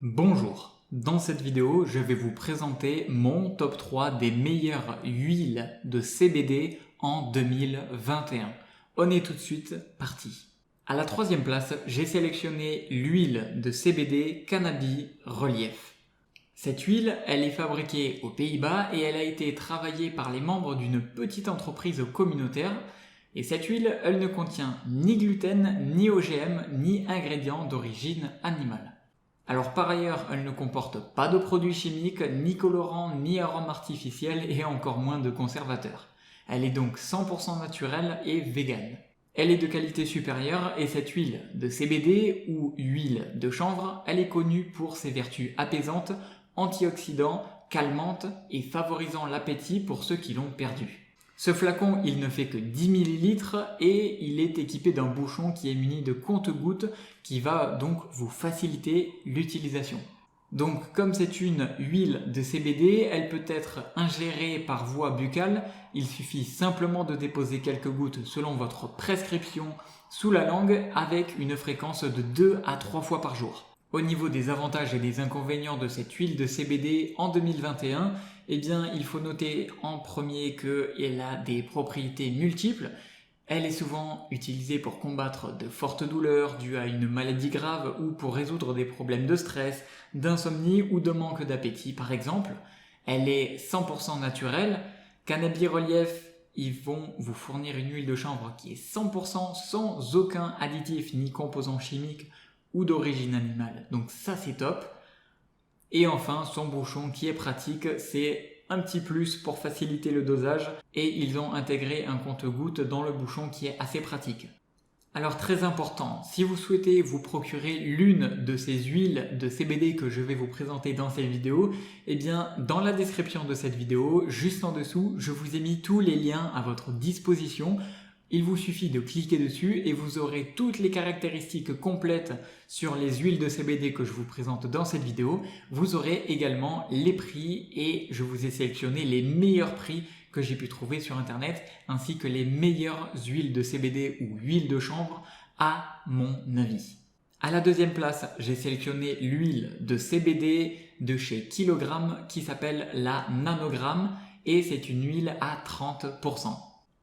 Bonjour, dans cette vidéo, je vais vous présenter mon top 3 des meilleures huiles de CBD en 2021. On est tout de suite parti. À la troisième place, j'ai sélectionné l'huile de CBD Cannabis Relief. Cette huile, elle est fabriquée aux Pays-Bas et elle a été travaillée par les membres d'une petite entreprise communautaire. Et cette huile, elle ne contient ni gluten, ni OGM, ni ingrédients d'origine animale. Alors par ailleurs, elle ne comporte pas de produits chimiques, ni colorants, ni arômes artificiels et encore moins de conservateurs. Elle est donc 100% naturelle et végane. Elle est de qualité supérieure et cette huile de CBD ou huile de chanvre, elle est connue pour ses vertus apaisantes, antioxydants, calmantes et favorisant l'appétit pour ceux qui l'ont perdu. Ce flacon, il ne fait que 10 ml et il est équipé d'un bouchon qui est muni de compte-gouttes qui va donc vous faciliter l'utilisation. Donc comme c'est une huile de CBD, elle peut être ingérée par voie buccale. Il suffit simplement de déposer quelques gouttes selon votre prescription sous la langue avec une fréquence de 2 à 3 fois par jour. Au niveau des avantages et des inconvénients de cette huile de CBD en 2021, eh bien, il faut noter en premier qu'elle a des propriétés multiples. Elle est souvent utilisée pour combattre de fortes douleurs dues à une maladie grave ou pour résoudre des problèmes de stress, d'insomnie ou de manque d'appétit par exemple. Elle est 100% naturelle. Cannabis Relief, ils vont vous fournir une huile de chanvre qui est 100% sans aucun additif ni composant chimique ou d'origine animale. Donc ça c'est top. Et enfin son bouchon qui est pratique, c'est un petit plus pour faciliter le dosage et ils ont intégré un compte-gouttes dans le bouchon qui est assez pratique. Alors très important, si vous souhaitez vous procurer l'une de ces huiles de CBD que je vais vous présenter dans cette vidéo, eh bien dans la description de cette vidéo, juste en dessous, je vous ai mis tous les liens à votre disposition. Il vous suffit de cliquer dessus et vous aurez toutes les caractéristiques complètes sur les huiles de CBD que je vous présente dans cette vidéo. Vous aurez également les prix et je vous ai sélectionné les meilleurs prix que j'ai pu trouver sur internet ainsi que les meilleures huiles de CBD ou huiles de chanvre à mon avis. À la deuxième place, j'ai sélectionné l'huile de CBD de chez Kilogramme qui s'appelle la Nanogramme et c'est une huile à 30%.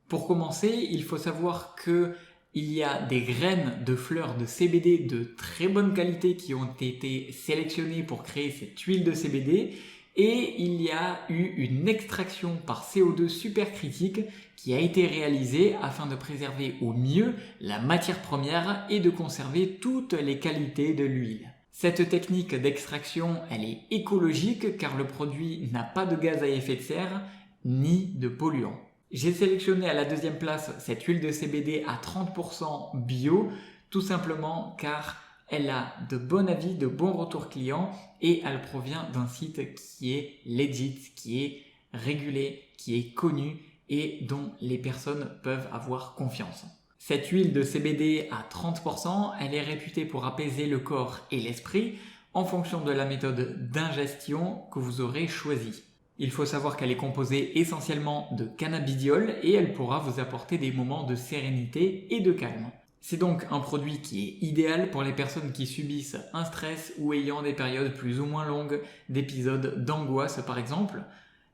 Pour commencer, il faut savoir qu'il y a des graines de fleurs de CBD de très bonne qualité qui ont été sélectionnées pour créer cette huile de CBD et il y a eu une extraction par CO2 supercritique qui a été réalisée afin de préserver au mieux la matière première et de conserver toutes les qualités de l'huile. Cette technique d'extraction, elle est écologique car le produit n'a pas de gaz à effet de serre ni de polluants. J'ai sélectionné à la deuxième place cette huile de CBD à 30% bio, tout simplement car elle a de bons avis, de bons retours clients et elle provient d'un site qui est legit, qui est régulé, qui est connu et dont les personnes peuvent avoir confiance. Cette huile de CBD à 30%, elle est réputée pour apaiser le corps et l'esprit en fonction de la méthode d'ingestion que vous aurez choisie. Il faut savoir qu'elle est composée essentiellement de cannabidiol et elle pourra vous apporter des moments de sérénité et de calme. C'est donc un produit qui est idéal pour les personnes qui subissent un stress ou ayant des périodes plus ou moins longues d'épisodes d'angoisse par exemple.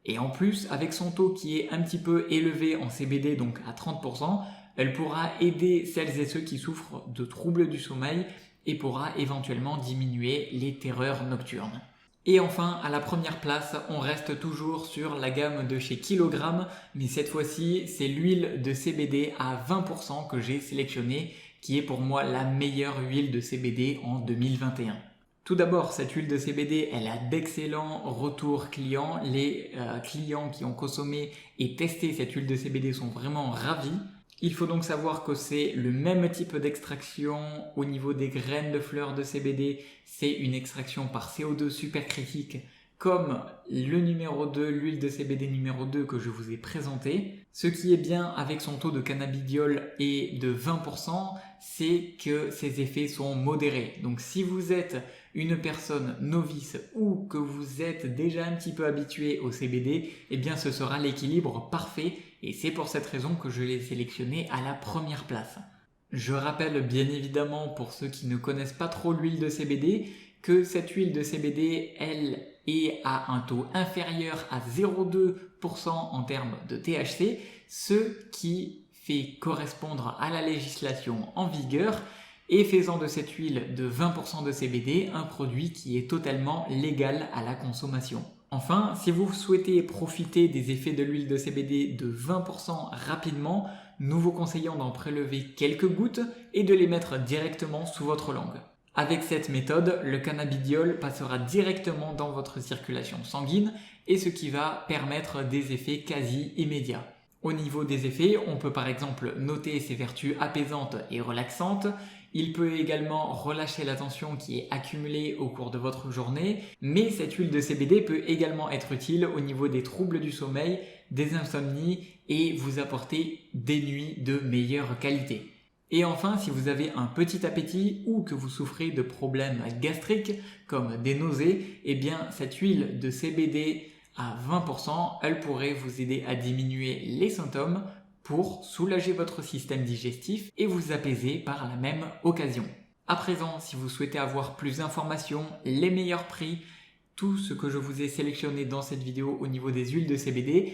Et en plus, avec son taux qui est un petit peu élevé en CBD, donc à 30%, elle pourra aider celles et ceux qui souffrent de troubles du sommeil et pourra éventuellement diminuer les terreurs nocturnes. Et enfin, à la première place, on reste toujours sur la gamme de chez Kilogramme, mais cette fois-ci, c'est l'huile de CBD à 20% que j'ai sélectionnée, qui est pour moi la meilleure huile de CBD en 2021. Tout d'abord, cette huile de CBD, elle a d'excellents retours clients. Les clients qui ont consommé et testé cette huile de CBD sont vraiment ravis. Il faut donc savoir que c'est le même type d'extraction au niveau des graines de fleurs de CBD. C'est une extraction par CO2 supercritique comme le numéro 2, l'huile de CBD numéro 2 que je vous ai présenté. Ce qui est bien avec son taux de cannabidiol et de 20%, c'est que ses effets sont modérés. Donc si vous êtes une personne novice ou que vous êtes déjà un petit peu habitué au CBD, eh bien ce sera l'équilibre parfait et c'est pour cette raison que je l'ai sélectionné à la première place. Je rappelle bien évidemment pour ceux qui ne connaissent pas trop l'huile de CBD que cette huile de CBD, elle, est à un taux inférieur à 0,2% en termes de THC, ce qui fait correspondre à la législation en vigueur et faisant de cette huile de 20% de CBD un produit qui est totalement légal à la consommation. Enfin, si vous souhaitez profiter des effets de l'huile de CBD de 20% rapidement, nous vous conseillons d'en prélever quelques gouttes et de les mettre directement sous votre langue. Avec cette méthode, le cannabidiol passera directement dans votre circulation sanguine et ce qui va permettre des effets quasi immédiats. Au niveau des effets, on peut par exemple noter ses vertus apaisantes et relaxantes. Il peut également relâcher la tension qui est accumulée au cours de votre journée, mais cette huile de CBD peut également être utile au niveau des troubles du sommeil, des insomnies et vous apporter des nuits de meilleure qualité. Et enfin, si vous avez un petit appétit ou que vous souffrez de problèmes gastriques comme des nausées, eh bien cette huile de CBD à 20%, elle pourrait vous aider à diminuer les symptômes pour soulager votre système digestif et vous apaiser par la même occasion. À présent, si vous souhaitez avoir plus d'informations, les meilleurs prix, tout ce que je vous ai sélectionné dans cette vidéo au niveau des huiles de CBD,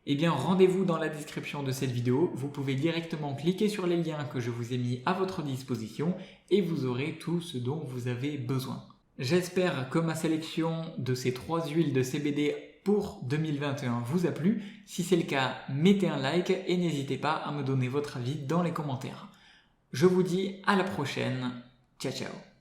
eh bien rendez-vous dans la description de cette vidéo. Vous pouvez directement cliquer sur les liens que je vous ai mis à votre disposition et vous aurez tout ce dont vous avez besoin. J'espère que ma sélection de ces 3 huiles de CBD pour 2021 vous a plu. Si c'est le cas, mettez un like et n'hésitez pas à me donner votre avis dans les commentaires. Je vous dis à la prochaine. Ciao ciao.